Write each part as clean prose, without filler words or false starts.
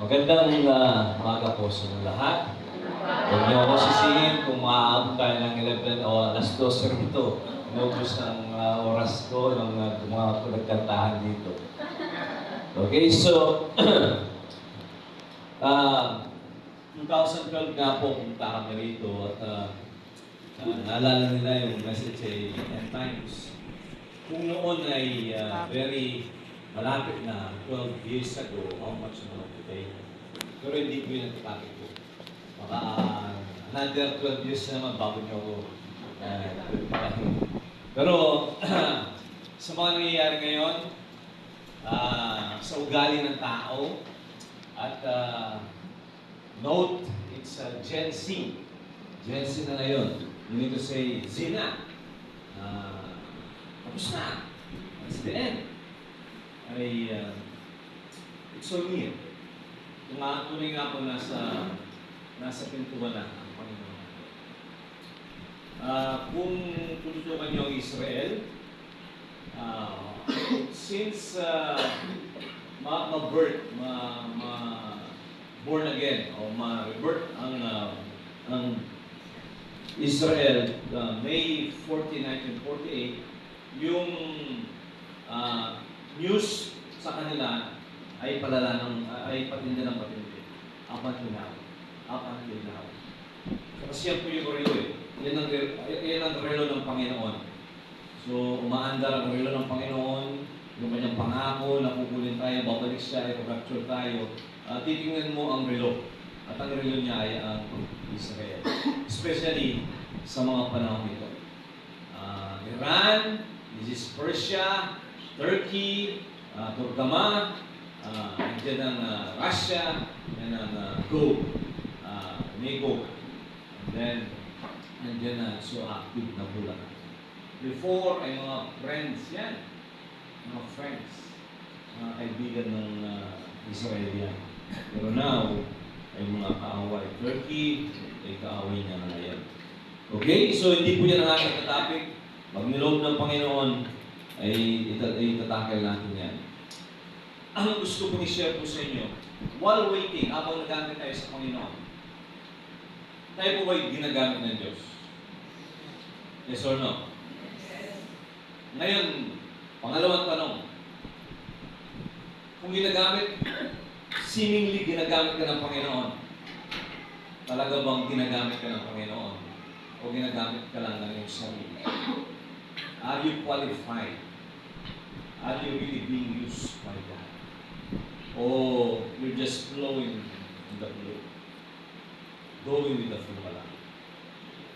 Magandang umaga po sa mga lahat. Huwag niyo ako sisihin kung maaabot tayo ng 11 o alas 12 rito. Inubos ng oras ko ng mga nagkantahan dito. Okay, so, 2012 nga po pumunta kami rito at naalala nila yung message ay end times. Kung noon ay very malapit na 12 years ago, how much naman today? Pero hindi ko yun ang topic ko. Baka another 12 years na naman bago niyo ako. Pero sa mga nangyayari ngayon, sa ugali ng tao, at note, it's Gen Z. Gen Z na ngayon. You need to say, Zina. Tapos na. That's the end. It's so near. Tunay nga po nasa pintuan na ang Panginoon. Kung tututukan niyo ang Israel, since born again o ma-rebirth ang Israel, May 14, 1948, yung news sa kanila ay patindi ng patindi. Up until now. Kasi yan po yung relo eh. Yan ang relo ng Panginoon. So, umaandar ang relo ng Panginoon, yung kanyang pangako, nakukunin tayo, babalik siya, i-rapture tayo. Titingnan mo ang relo. At ang relo niya ay ang Israel. Especially sa mga panahon ito. Iran, this is Persia, Turkey, Turkama, nandiyan ang Russia, and ang Nego. And then, nandiyan na so active na bulan. Before ay mga friends yan. Mga friends. Mga kaibigan ng Israelian. Pero now, ay mga kaaway. Turkey, ay kaaway niya na ngayon. Okay? So, hindi po yan ang aking topic. Pag niloob ng Panginoon, ay itatakil natin yan. Ang gusto kong i-share po sa inyo, while waiting, habang nagamit tayo sa Panginoon, tayo po ba'y ginagamit ng Diyos? Yes or no? Ngayon, pangalawang tanong, kung seemingly ginagamit ka ng Panginoon, talaga bang ginagamit ka ng Panginoon? O ginagamit ka lang ng iyong sarili? Are you qualified? Are you really being used by God? Or you're just flowing in the flow? Going with the flow pala.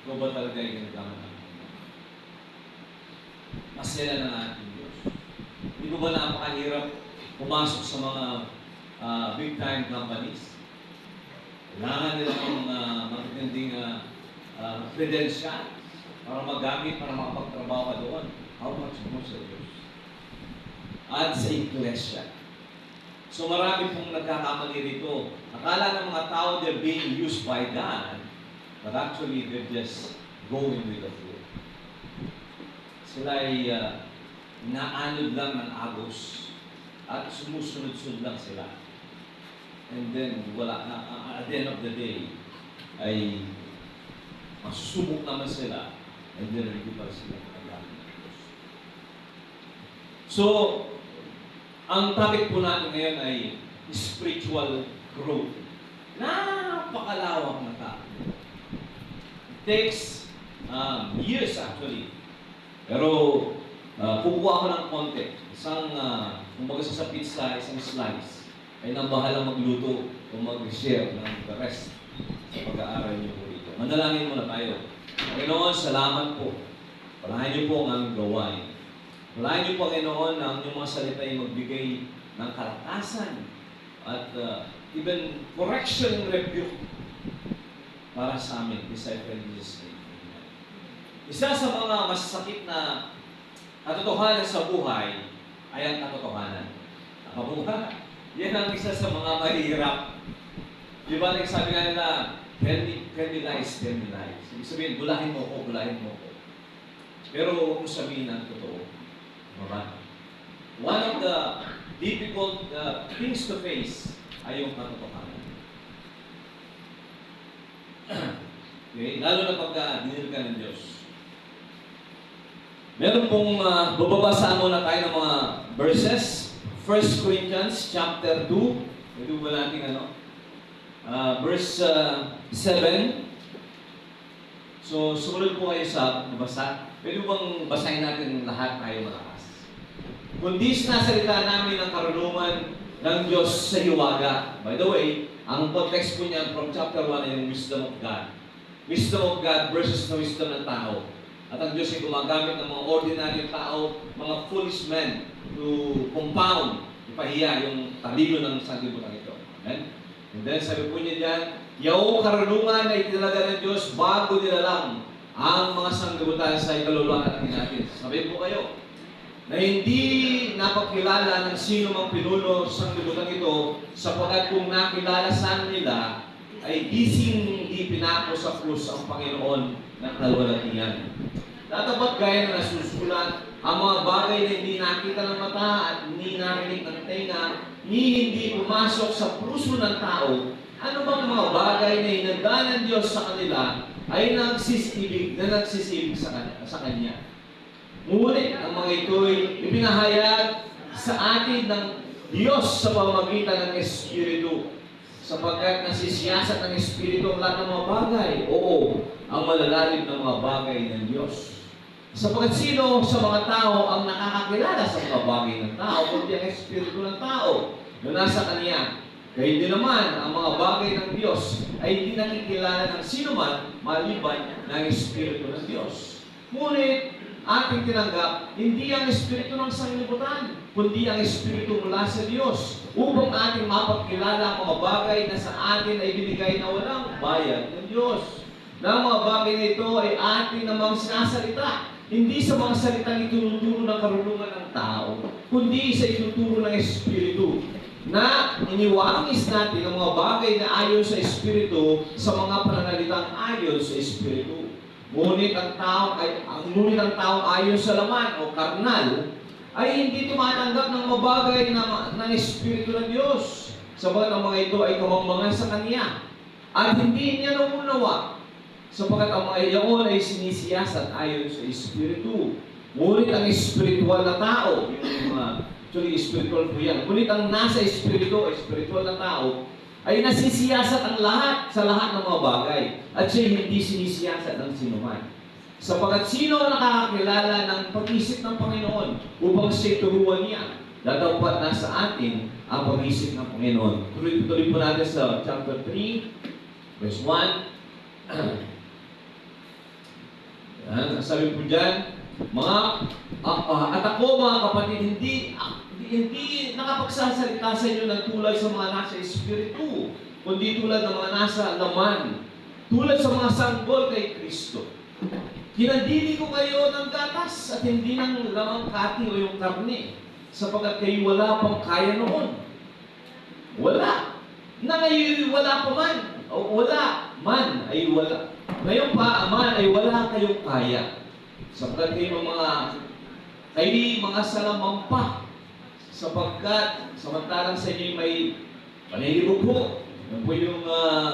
Ikaw ba talaga yung ginagamit ng Panginoon? Masaya na natin Diyos. Hindi ko ba napakahirap pumasok sa mga big time companies? Kailangan nila ng matitinding credentials para magamit, para makapagtrabaho ka doon. How much more sa Diyos? At sa Iglesia. So marami pong nagkakamali rito. Akala ng mga tao they're being used by God, but actually they're just going with the flow. Sila ay naanod lang ng agos at sumusunod-sunod lang sila. And then, at the end of the day, ay masusubok naman sila and then hindi pa sila nagagamit ng Diyos. So, ang topic po natin ngayon ay spiritual growth. Napakalawak na topic. It takes years actually. Pero kukuha ko ng konti. Kumbaga sa pizza, isang slice, ay nang bahala magluto o mag-share ng the rest sa pag-aaral niyo po dito. Manalangin muna tayo. Panginoon, salamat po. Palahan niyo po ang aming gawain. Palahan niyo po, Panginoon, na ang inyong mga salita ay magbigay ng kalakasan at even correction and rebuke para sa amin, disciple in Jesus' name. Isa sa mga masasakit na katotohanan sa buhay ay ang katotohanan. Nakabuhay. Yan ang isa sa mga mahirap. Di ba, nagsabi nga nila, tell me lies. Ibig sabihin, bulahin mo ko. Pero huwag mo sabihin ang totoo. Diba? One of the difficult things to face ay yung katotohanan. Okay? Lalo na pagka dinil ka ng Diyos. Meron pong bababasaan muna tayo ng mga verses. 1 Corinthians chapter 2. Ito ba natin verse 7. So, sumunod po kayo sa nabasa. Pwede bang basahin natin lahat tayo malakas? Kundi sinasalita namin ang karunungan ng Diyos sa hiwaga. By the way, ang context po niyan from chapter 1 ay yung wisdom of God. Wisdom of God versus the wisdom ng tao. At ang Diyos ay gumagamit ng mga ordinary tao, mga foolish men to compound, ipahiya yung talino ng sanlibutan ito. Amen? And then sabi po niya dyan, yaong karunungan na itinalaga ng Diyos bago nilalang ang mga sanglibutan sa ikaluluan natin. Sabi po kayo, na hindi napakilala ng sino mang pinuno sa sanglibutan ito, sapagkat kung nakilala sa nila, ay hindi pinako sa krus ang Panginoon ng kalwalatian. Tatapat gaya na nasusulat, ang mga bagay na hindi nakita ng mata at hindi narinig ng tenga, hindi pumasok sa puso ng tao, ano bang mga bagay na inanda ng Diyos sa kanila ay nagsisibig sa Kanya. Ngunit ang mga ito'y ipinahayag sa atin ng Diyos sa pamamagitan ng Espiritu, sapagkat nasisiyasat ng Espiritu ang lahat ng mga bagay. Oo, ang malalalim ng mga bagay ng Diyos. Sapagkat sino sa mga tao ang nakakakilala sa mga bagay ng tao, kundi ang Espiritu ng tao na nasa Kanya. Kaya hindi naman ang mga bagay ng Diyos ay hindi nakikilala ng sino man maliban ng Espiritu ng Diyos. Ngunit, ating tinanggap, hindi ang Espiritu ng sanglibutan, kundi ang Espiritu mula sa Diyos, upang ating mapagkilala ang mga bagay na sa atin ay binigay na walang bayad ng Diyos. Na ang mga bagay na ito ay ating namang sinasalita, hindi sa mga salitang itunuturo ng karunungan ng tao, kundi sa ituturo ng Espiritu, na iniwangis natin ang mga bagay na ayon sa Espiritu sa mga pananalitang ayon sa Espiritu. Ngunit ang taong ayon sa laman o karnal ay hindi tumatanggap ng mabagay ng Espiritu ng Diyos, sabagat ang mga ito ay kamangmangan sa Kanya at hindi niya nauunawa, sabagat ang mga iyon ay sinisiyasat ayon sa Espiritu. Ngunit ang espiritual na tao, actually spiritual po yan, ngunit ang nasa Espiritu, espiritual na tao, ay nasisiyasat ang lahat sa lahat ng mga bagay at siya hindi sinisiyasat ng sinuman. Sapagkat sino nakakakilala ng pag-isip ng Panginoon upang siya turuan niya? Dadapat na sa atin ang pag-isip ng Panginoon. Tuloy po natin sa chapter 3, verse 1. Yan, sabi po dyan, at ako mga kapatid, hindi nakapagsasalita sa inyo ng tulad sa mga nasa Espiritu, kundi tulad ng mga nasa laman, tulad sa mga sanggol kay Kristo. Kinandili ko kayo ng gatas at hindi ng lamang kati o yung karne, sapagkat kayo wala pang kaya noon. Wala. Na ngayon wala pa man, o wala man ay wala. Ngayon pa, man ay wala kayong kaya, sapagkat kayo mga salamang pa, sapagkat samantalang sa inyo may panilibugho. Yan po yung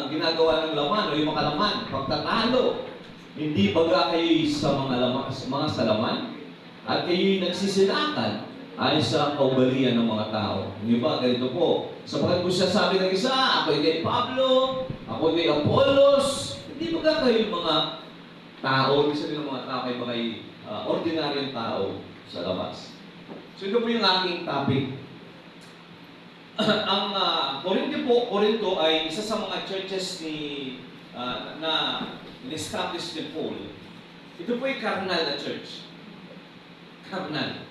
ginagawa ng laman o yung makalaman, pagtatalo. Hindi baga kayo sa mga salaman at kayo nagsisilakan ayon sa kaugalian ng mga tao. Hindi ba? Ganito po. Sapagkat kung siya sabi ng isa, ako kay Pablo, ako kay Apollos, hindi baga kayo mga tao, ibig sabihin ng mga tao kayo ba kay ordinaryong tao sa labas. So ito po yung aking topic. Ang Corinto ay isa sa mga churches na in-establish ni Paul. Ito po ay carnal na church. Carnal.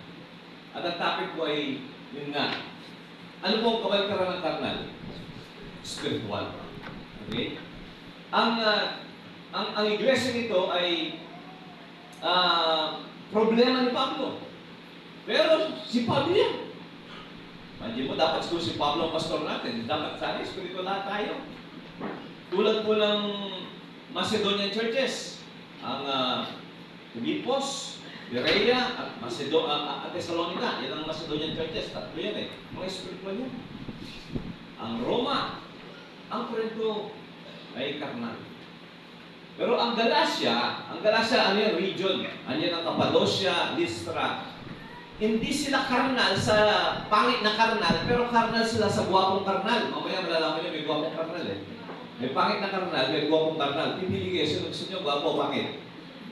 At ang topic po ay, yun nga, ano po ang kabalkaran ng carnal? Spiritual. Okay? Ang iglesia nito ay problema ni Pablo. Pero si Pablo yan. Imagine mo, dapat siguro si Pablo ang pastor natin. Dapat sana, spiritual lahat tayo. Tulad po ng Macedonian churches. Ang Filipos, Berea, at Thessalonica. Yan ang Macedonian churches. Tatlo yan eh. Mga spiritual yan. ang Roma. Ang Corinto ay karnal. Pero ang Galacia ano yan, region. Anyan ang Cappadocia, Lystra. Hindi sila karnal sa pangit na karnal, pero karnal sila sa guwapong karnal. Mamaya malalaman nyo, may guwapong karnal eh. May pangit na karnal, may guwapong karnal. Pipili kayo, sino gusto nyo, guwapo, pangit.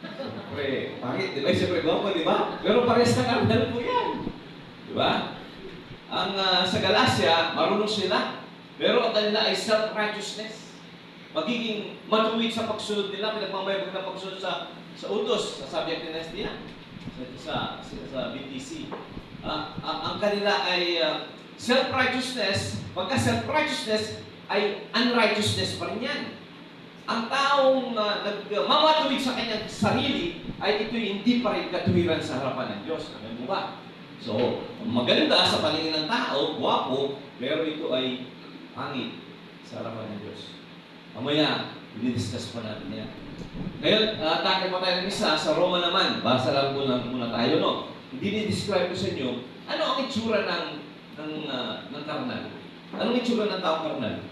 Siyempre, pangit, di ba? Siyempre, guwapo, di ba? Pero pares na karnal po yan. Di ba? Ang sa Galacia, marunong sila. Pero ang kanila ay self-righteousness. Magiging matuwid sa pagsunod nila, pinagmamayabag na pagsunod sa utos, sa subject dynasty sa BTC. Ang kanila ay self-righteousness. Pagka self-righteousness ay unrighteousness pa rin yan. Ang taong mamatuwid sa kanyang sarili ay ito'y hindi pa rin katuwiran sa harapan ng Diyos. Alam mo ba? So, maganda sa paningin ng tao, guwapo, pero ito ay pangit sa harapan ng Diyos. Mamaya, i-discuss pa natin yan. Ngayon, takip pa tayo ng isa sa Roma naman. Basa lang muna tayo, no? Hindi ni-describe ko sa inyo, ano ang itsura ng karnal? Anong itsura ng taong karnal?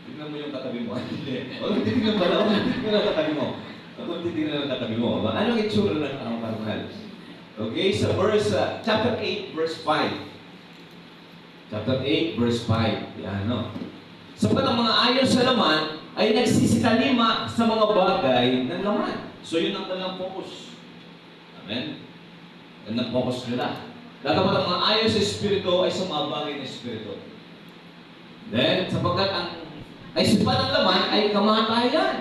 Tignan mo yung katabi mo. Hindi. Huwag titignan pala. Huwag titignan ang katabi mo. Huwag titignan ang katabi mo. Ano ang itsura ng taong karnal? Okay, sa chapter 8, verse 5. Chapter 8, verse 5. Yan, no? Sapat ang mga ayon sa laman ay nagsisikalima sa mga bagay ng laman. So, yun ang kanilang focus. Amen? Yan ang focus nila. Dapat ang mga ayon sa Espiritu ay sa mga bagay ng Espiritu. Then, sapagkat ang kaisipan ng laman ay kamatayan.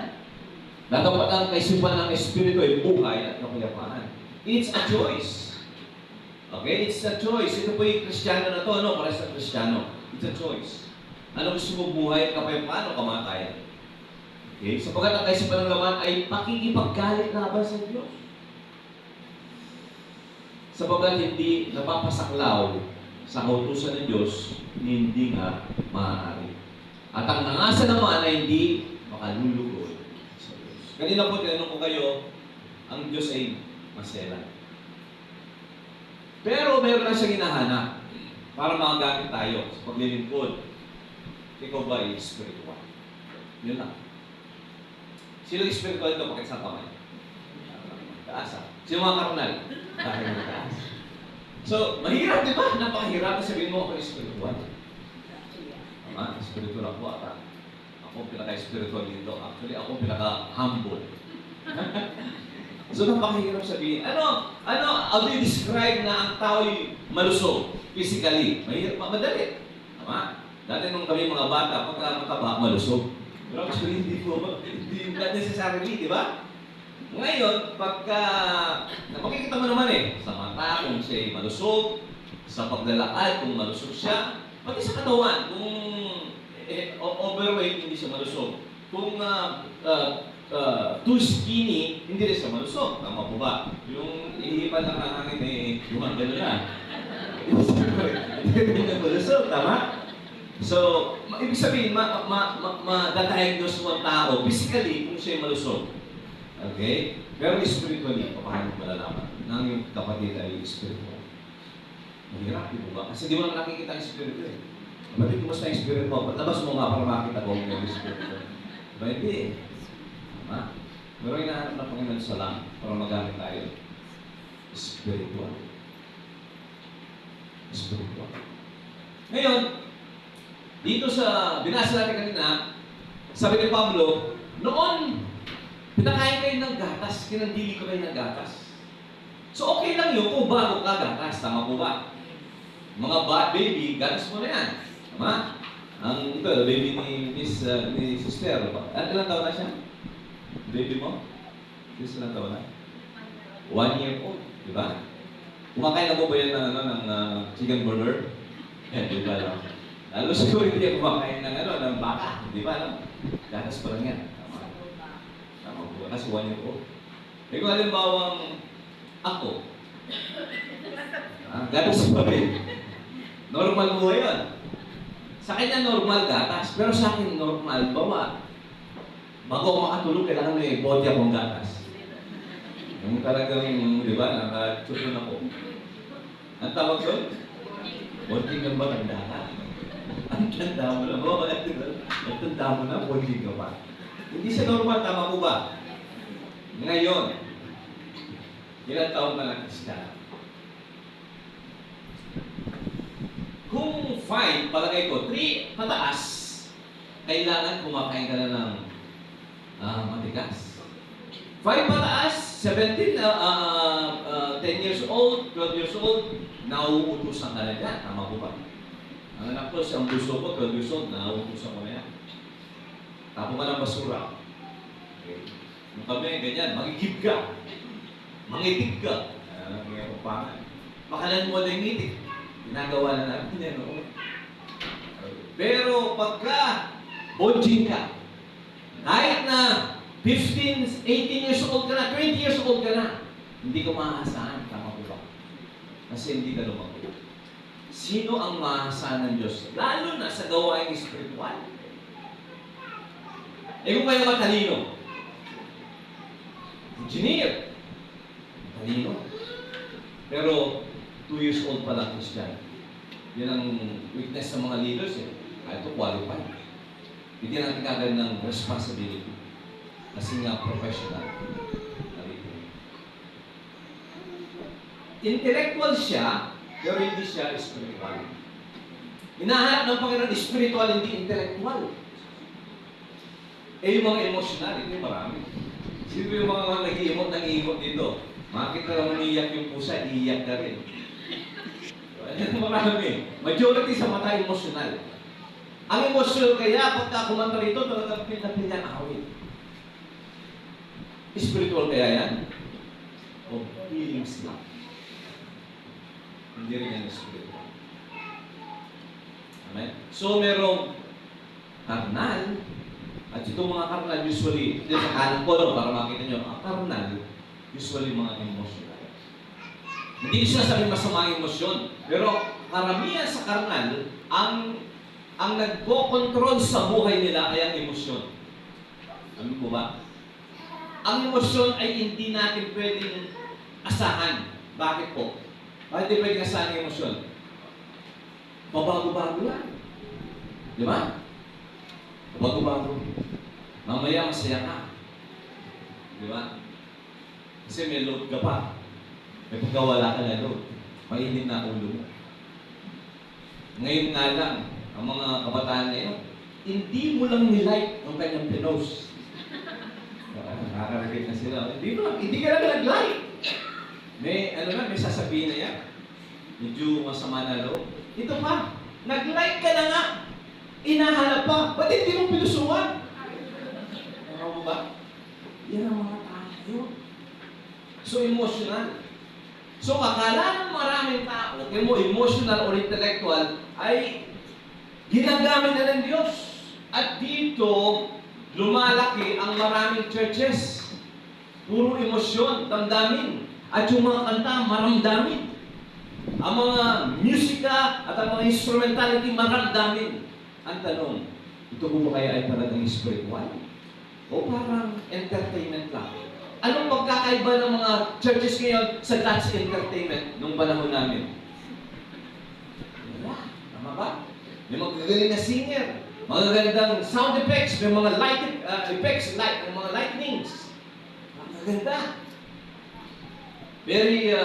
Dapat ang kaisipan ng Espiritu ay buhay at kapayapaan. It's a choice. Okay? It's a choice. Ito po yung Kristiyano na to, ano? Para sa Kristiyano. It's a choice. Ano gusto mo buhay at kapayapaan o kamatayan? Okay? Sapagkat ang kaisipan ng laman ay pakikipaggalit laban sa Diyos. Sapagkat hindi napapasaklaw sa kautusan ng Diyos, hindi nga maaari. At ang nangasa naman ay hindi makalulugod sa Diyos. Kanina po, tinanong ko kayo, ang Diyos ay maselan. Pero meron na siyang hinahanap para makagamit tayo sa paglilingkod. Ikaw ba ay spiritual? Yun lang. Sino spiritual ito? Bakit sa kamay? Taasa. Sino mga karnal? Dahil na taas. So, mahirap, di ba? Napakahirap na sabihin mo ako spiritual. Tama? Spiritual ako ata. Ako pinaka-spiritual dito. Actually, ako pinaka-humble. So, napakahirap sabihin. How do you describe na ang tao'y malusog? Physically. Mahirap, madali. Tama? Dati nung kami mga bata, pagka mataba, malusog. Pero actually, hindi not necessarily, di ba? Ngayon, pagka, makikita mo naman sa mata kung siya'y malusog, sa paglalakad kung malusog siya, pati sa katawan, kung overweight, hindi siya malusog. Kung too skinny, hindi rin siya malusog. Tama po ba? Yung ihipan ng hangin yung gano'n na. Hindi na malusog, tama? So, ibig sabihin, ma-diagnose mo ang tao physically kung siya'y malusog. Okay? Pero spiritually, paano malalaman? Nang yung kapatid ay spiritual. Mahirap, di ba? Kasi di mo naman nakikita ang spirito eh. Kapatid, kumusta yung spirit mo? Labas mo nga para makita ko kung may spirito. Diba? Hindi eh. Tama? Pero hinahanap ng Panginoon sa lang para magamit tayo. Spiritual. Spiritual. Ngayon, dito sa binasa natin kanina, sabi ni Pablo, noon, pinakain kayo ng gatas, kinandili ko kayo ng gatas. So okay lang yun kung bago ka gatas, tama po ba? Mga baby, gatas mo na yan. Tama? Ito, baby ni sister. Ilang taon na siya? Baby mo? Ilang taon na? 1 year old, di ba? Kumakain na mo ba yan ng chicken burger? Di ba lang? Lalo siguro hindi ako kumakain ng baka. Di ba lang? Gatas pa lang yan. Tama po. Kasi 1 year old. Eh kung halimbawang ako, gatas pa rin. Normal mo yun. Sa kanya normal gatas, pero sa akin normal bawa. Bago ako makatulog, kailangan may bote akong gatas. Yung talagang, di ba, nakatulog ako. Ang tawag doon? Bote ng matanda ka. Tanda mo na mo. Tanda mo na, bonding ka pa. Hindi siya normal, tama po ba? Ngayon, ilang taon ka lang Kristiyano? Kung 5, palagay ko, 3 pataas, kailangan kumakain ka na ng matigas. 5 pataas, 17, 10 years old, 12 years old, nauutusan ka na yan. Tama po ba? Ang anak ko, ang buso ko, 12 years old, nauutusan ko na yan. Tapo ka ng basura. Okay. Kung kami, ganyan, magigib ka. Mangitig ka. Mga kapangan. Makalan mo na yung ngitig. Ginagawa na namin yan, no? Pero pagka bonjing ka, kahit na 15, 18 years old ka na, 20 years old ka na, hindi ko maaasahan. Tama ko ba? Kasi hindi ka lumago. Sino ang maaasahan ng Diyos? Lalo na sa gawaing spiritual. Kung kayo matalino, engineer, matalino, pero 2 years old pa lang Christian. Yan ang weakness ng mga leaders eh. Kahit ito qualified. Hindi natin kagad ng responsibility. Kasi nga professional. Intellectual siya, pero hindi siya spiritual. Hinahanap ng Panginoon spiritual, hindi intellectual. Yung mga emotional, ito yung marami. Sino yung mga nag-iimot, nag-iimot dito? Makita lang umiiyak yung pusa, iiyak ka rin. Marami. Majority sa mata emotional. Ang emotional kaya, pagka kumanta rito, talagang pinapinyan awit. Spiritual kaya yan? O feelings lang. Hindi rin yan spiritual. Amen? So, merong karnal, at itong mga karnal usually, hindi sa kanan ko, no, para makita nyo, ang karnal, usually mga emotional. Hindi siya sabi masama ang emosyon. Pero karamihan sa karnal, ang nagko-control sa buhay nila ay ang emosyon. Alam mo ba? Ang emosyon ay hindi natin pwedeng asahan. Bakit po? Bakit hindi pwedeng asahan ang emosyon? Pabago-bago yan. Di ba? Pabago-bago. Mamaya masaya ka. Di ba? Kasi may load ka pa. May pagkawala ka na load. Mainit na ulo mo. Ngayon nga lang, ang mga kabataan ngayon, hindi mo lang nilike ang kanyang pinost. Nakaka-relate na sila. Hindi ka lang nag-like. May sasabihin na yan. Medyo masama na loob. Ito pa, nag-like ka na nga. Inahanap pa. Ba't hindi mo pinusuan? Ano ba? Yan ang mga tao. So, emotional. So, akala ng maraming tao, kaya mo emotional or intellectual, ay ginagamit na ng Diyos. At dito, lumalaki ang maraming churches. Puro emosyon, damdamin. At yung mga kanta, maramdamin. Ang mga musika at ang mga instrumentality, maramdamin. Ang tanong, ito po ba kaya ay talagang spiritual? O parang entertainment lang? Anong pagkakaiba ng mga churches ngayon sa God's entertainment nung panahon namin? Wala. Tama ba? May magagaling na singer, magagandang sound effects, may mga light effects, mga lightnings. Magaganda. Very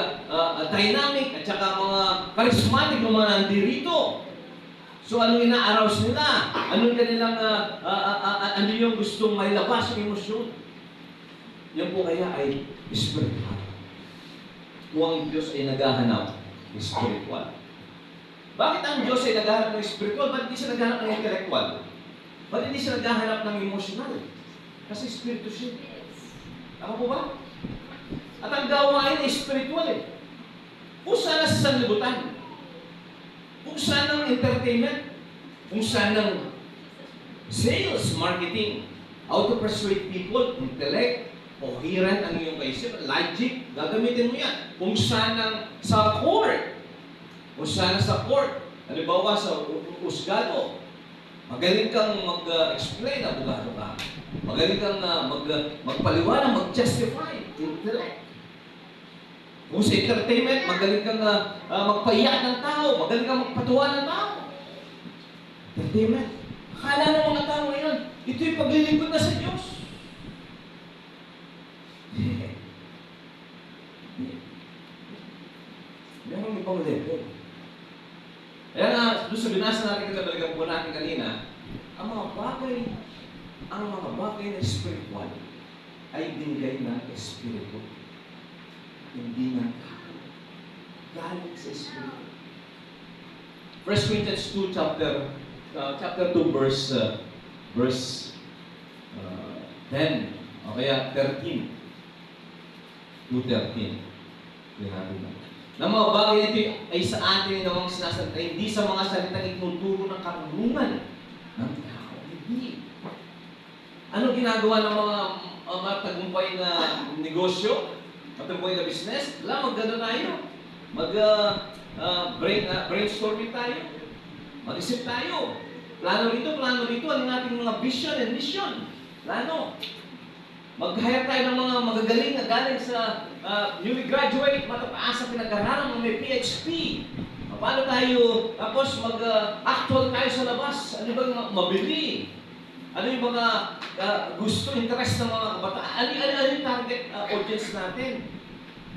dynamic at saka mga charismatic ng mga nandirito. So anong ina-arouse nila? Anong kanilang, ano yung gustong mailabas ng emosyon? Yan po kaya ay spiritual. Kung ang Diyos ay naghahanap, spiritual. Bakit ang Diyos ay naghahanap ng spiritual? Ba't hindi siya naghahanap ng intellectual? Ba't hindi siya naghahanap ng emotional? Kasi spirito siya. Tama po ba? At ang gawain ay spiritual eh. Kung sana sa sanlibutan, kung saan ang entertainment, kung saan ang sales, marketing, how to persuade people, intellect, coherent ang iyong kaisipan, logic, gagamitin mo yan. Kung saan ang sa court, kung saan sa court, halimbawa sa usgado, magaling kang mag-explain, abogado ka. Magaling kang magpaliwanag, mag-justify, intellect. Kung sa entertainment, magaling kang magpaiyak ng tao, magaling kang magpatuwa ng tao. Entertainment. Akala ng mga tao ngayon, ito'y paglilingkod na sa Diyos. Meron ibang level. Kaya nga, doon sa binasa natin kagabalikan po natin kanina, ang mga bagay na spiritual ay binigay ng Espiritu. Hindi ng tao. Galing sa Espiritu. 1 Corinthians 2, chapter 2, verse 10, o kaya 13. 2:13. Tingnan mo. Na mga bagay na ito ay sa atin namang sinasalita, hindi sa mga salitang itinuturo ng karunungan ng tao. Hindi. Ano ginagawa ng mga tagumpay na negosyo? Matagumpay na business? Wala, mag-ano tayo. Brainstorming tayo. Mag-isip tayo. Plano rito. Ano ang ating mga vision and mission? Plano. Mag-hire tayo ng mga magagaling na galing sa newly graduate, matapaas sa pinag-aralan, may PhD. Paano tayo, tapos mag-actual tayo sa labas? Ano bang mabili? Ano yung mga gusto, interest ng mga kabataan? Ano yung target audience natin?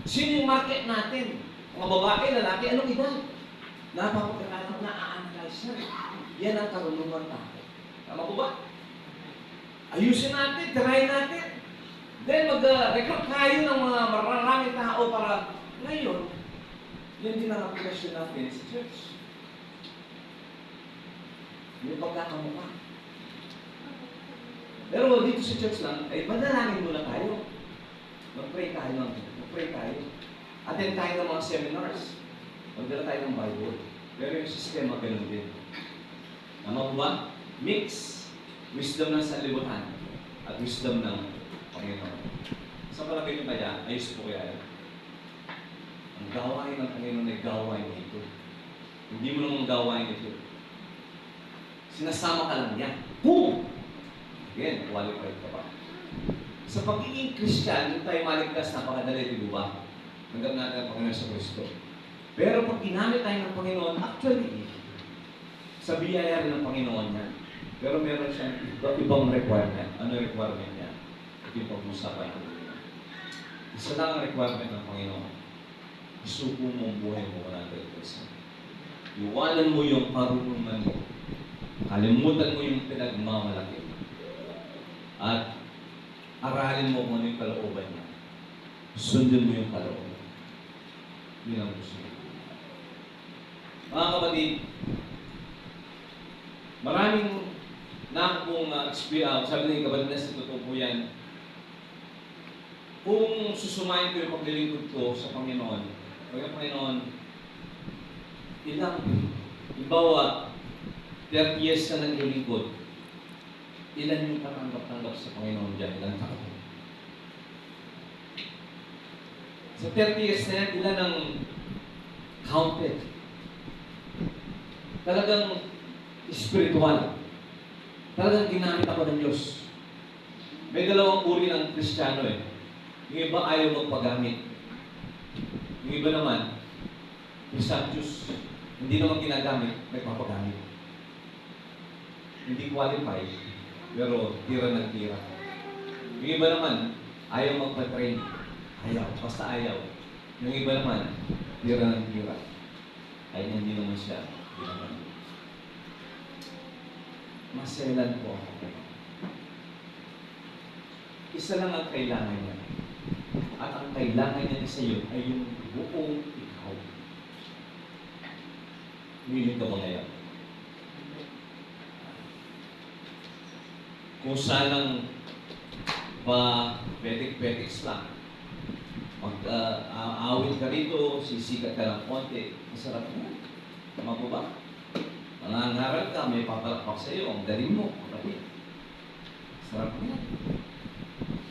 Sino yung market natin? Mga babae, lalaki, anong edad? Napapagkakalang na-analyze na. Yan ang karunungan tayo. Tama po ba? Ayusin natin, tirahin natin. Then mag-recruit tayo ng mga maraming tao para ngayon, yun din ang aplikasyon natin sa church. Yung pagkakamukha. Pero dito sa church lang, ay manalangin muna tayo. Mag-pray tayo. Attend tayo ng mga seminars. Magdala tayo ng Bible. Pero yung sistema ganun din. Tama po ba? Mix wisdom ng sanlibutan at wisdom ng Panginoon. Sa palagay nyo kaya, ayos po kaya yan. Ang gawain ng Panginoon ay gawain ito. Hindi mo naman gawain ito. Sinasama ka lang yan. Boom! Again, qualified ka pa. Sa pagiging Christian, yung tayo maligtas, napakadali, di ba? Tanggap natin ang Panginoon sa Kristo. Pero pag ginamit tayo ng Panginoon, actually, sa biyaya rin ng Panginoon yan. Pero meron siyang ibang requirement. Ano yung requirement niya? Ito yung pag-usapan natin. Isa lang ang requirement ng Panginoon. Isuko mo ang buhay mo 100%. Iwanan mo yung karunungan mo. Kalimutan mo yung pinagmamalaki. At aralin mo kung ano yung kalooban niya. Sundin mo yung kalooban. Yun ang gusto mo. Mga kapatid, maraming nakakong experience. Sabi ni Kapatid Nes, totoo po yan. Kung susumayin ko yung paglilingkod ko sa Panginoon, pag ang Panginoon, imbawa, 30 years ka naglilingkod, ilan yung katanggap-tanggap sa Panginoon dyan? Ilan taon? Sa 30 years na yan, ilan ang counted? Talagang spiritual. Talagang ginamit ako ng Diyos. May dalawang uri ng Kristiyano eh. Yung iba ayaw magpagamit. Yung iba naman, Diyos, hindi naman ginagamit, nagpapagamit. Hindi qualified, pero tira ng tira. Yung iba naman, ayaw magpa-train. Ayaw, basta ayaw. Yung iba naman, tira ng tira. Ay hindi naman siya ginagamit. Maselan po ako. Isa lang ang kailangan niya. At ang kailangan niya sa iyo ay yung buong ikaw. Willing ka ba ngayon? Kung sanang petik-petiks lang, mag-awit ka rito, sisikat ka ng konti, masarap mo. Tama po ba? Nangangaral ka, may papalakpak sa iyo, ang galing mo, kapatid. Sarap mo yan.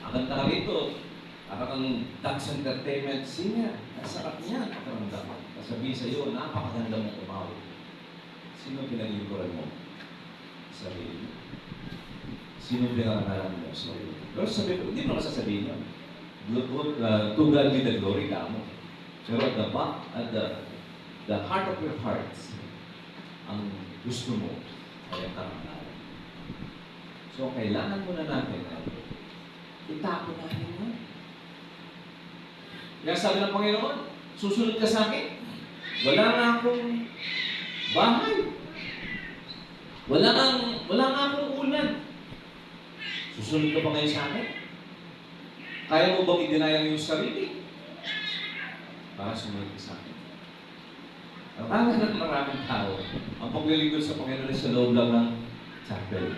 Akanta ka rito, parang kang dance entertainment singer. Sarap niya, nakaramdaman. Sabihin sa iyo, napakaganda mong umawit. Sino pinaglingkuran mo? Sarili mo. Sino pinangalan mo? Sarili mo. Pero sabi ko, hindi mo nasasabihin yun. To God be the glory ka mo. Pero at the heart of your hearts, ang gusto mo Kaya karangalan. So, kailangan muna natin na itapon natin mo. Kaya sabi ng Panginoon, susunod ka sa akin. Wala nga akong bahay. Wala nga akong ulan. Susunod ka pa ngayon sa akin? Kaya mo bang i-deny ang iyong sarili? Para sumunod ka sa akin. Akala ng maraming tao, ang paglilingkod sa Panginoon ay sa loob lang ng chapel.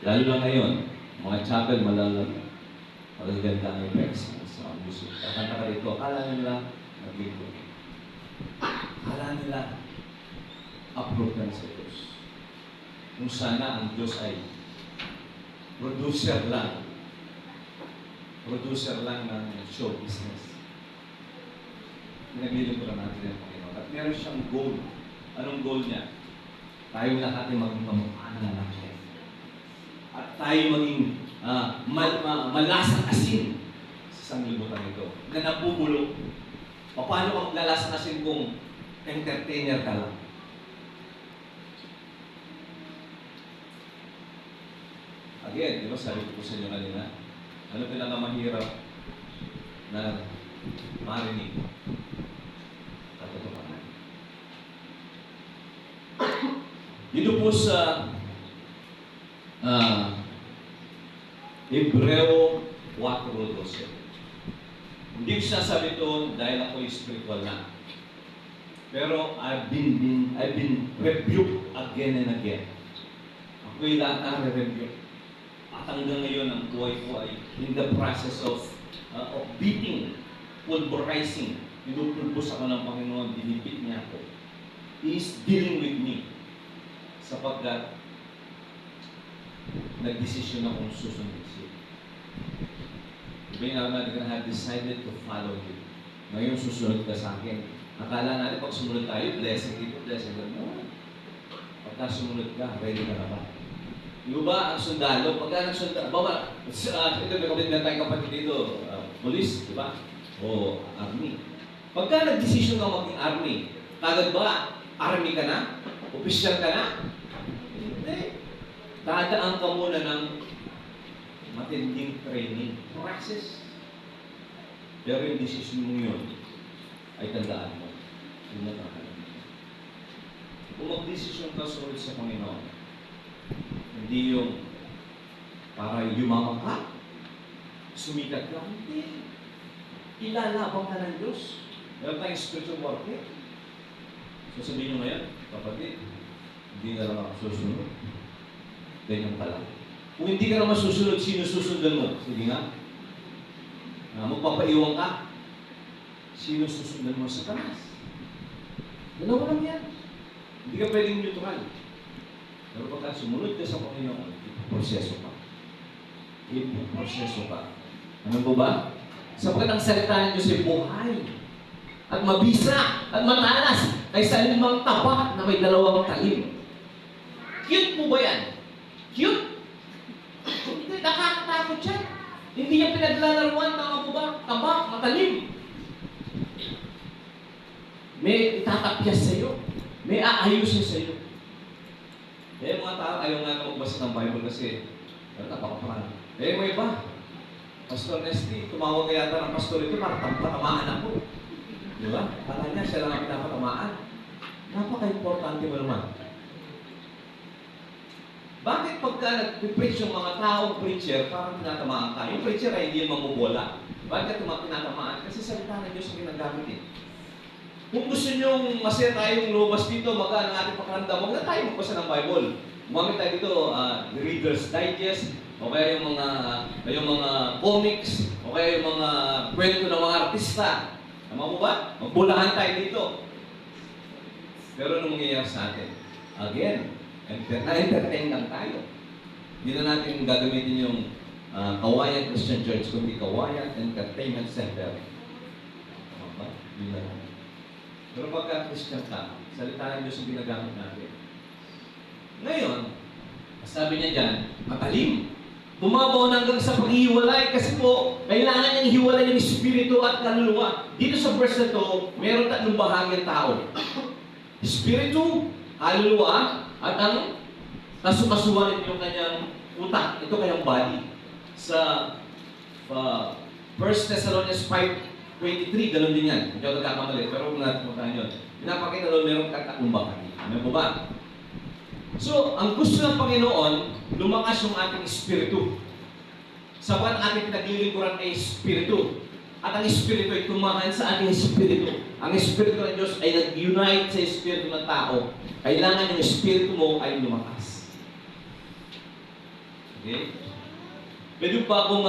Lalo lang ngayon, mga chapel magaganda ang effects sa music. Kakanta ka dito, akala nila naglingkod. Akala nila upload ka sa Diyos. Kung sana ang Diyos ay producer lang ng show business. Pinaglilingkuran natin ang Panginoon. At meron siyang goal. Anong goal niya? Tayo lahat ay maging kamukha ng lalaki. At tayo maging malasang asin sa sanglibutan ito. Na nabubulok. Paano kang lalasang asin kung entertainer ka lang? Again, di ba sabi ko sa inyo kanina, ano pinakamahirap na marinig? Katotohanan. Dito po sa Hebreo 4:12. Hindi ko sinasabi ito dahil ako spiritual na. Pero I've been rebuked again and again. Ako'y lahat na rebuke. At hanggang ngayon, ang buhay ko ay in the process of beating, pulverizing. Pinupulbos ako ng Panginoon, dinipit niya ako. He is dealing with me. Sapagkat nagdesisyon akong susunod siya. Diba yung alam natin na have decided to follow you. Ngayon susunod ka sa akin. Akala natin pag sumunod tayo, blessing dito, blessing dito. No. Pagka sumunod ka, ready ka na ba? Di ba ang sundalo? Pagka nagsundalo, ito may kapatid tayong kapatid dito, police, di ba? O army. Pagka nag-decision ka maging army, kagad ba, army ka na? Official ka na? Hindi. Dadaan ka muna ng matinding training. Process. Pero yung decision mo yun, ay tandaan mo. Yung nakakalimit. Kung mag-decision ka sunod sa Panginoon, hindi yung para yumaman ka, sumikat ka, hindi. Ilalabang ka ng Diyos. Meron tayong spiritual warfare. So sabihin nyo ngayon, kapatid, hindi na lang ako susunod. Ganyan pala. Kung hindi ka naman susunod, sino susundan mo? Sige nga. Magpapaiwan ka. Sino susundan mo sa taas? Dalawa lang yan. Hindi ka pwedeng neutral. Pero pagka sumunod ka sa Panginoon, ipoproseso ka. Ipoproseso ka. Ano po ba? Sapagkat ang salita ng Diyos ay buhay at mabisa at matalas ay sa limang tapat na may dalawang talim. Cute po ba yan? Cute? Hindi, nakakatakot yan. Hindi niya pinaglalaruan, tama po ba? Tabak, matalim. May itatapyas sa iyo. May aayusin sa iyo. Eh, mga tao, ayaw nga na magbasa ng Bible kasi napakaparang. Eh, may iba. Pastor Nesty, tumawag ka yata ng pastor ito para patamaan ako. Di ba? Kala niya, siya lang ang pinapatamaan. Napaka-importante mo naman. Bakit pagka nag-preach yung mga taong preacher, parang tinatamaan ka? Yung preacher ay hindi mamubola. Bakit tinatamaan? Kasi salita ng Diyos ang ginagamit eh. Kung gusto nyo masaya tayong lubas dito, magaan ang ating pakaramdam, huwag na tayo magbasa ng Bible. Gumamit tayo dito, the Reader's Digest, o kaya yung mga comics, o kaya yung mga kwento ng mga artista. Tama mo ba? Magbulahan tayo dito. Pero anong mangyayari sa atin? Again, na-entertain lang tayo. Hindi na natin gagamitin yung Kawayan Christian Church, kundi Kawayan Entertainment Center. Tama ba? Yun na lang. Pero pagka Christian ka, salita ng Diyos ang ginagamit natin. Ngayon, sabi niya dyan, matalim. Bumabaw hanggang sa paghihiwalay kasi po, kailangan niyang hiwalay ng espiritu at kaluluwa. Dito sa verse na to, meron tatlong bahagi ng tao. Espiritu, kaluluwa, at ang Kasukasuan yung kanyang utak. Ito kanyang body. Sa First Thessalonians 5:23, ganun din yan. Hindi ako nagkakamali, pero kung natin puntahan yun. Pinapakita doon, meron kakakumbang. Ano po ba? So, ang gusto ng Panginoon, lumakas yung ating espiritu. Sapat ang ating pinaglilingkuran ay espiritu. At ang espiritu ay tumahan sa ating espiritu. Ang espiritu ng Diyos ay nag-unite sa espiritu ng tao. Kailangan yung espiritu mo ay lumakas. Okay? Pwede pa akong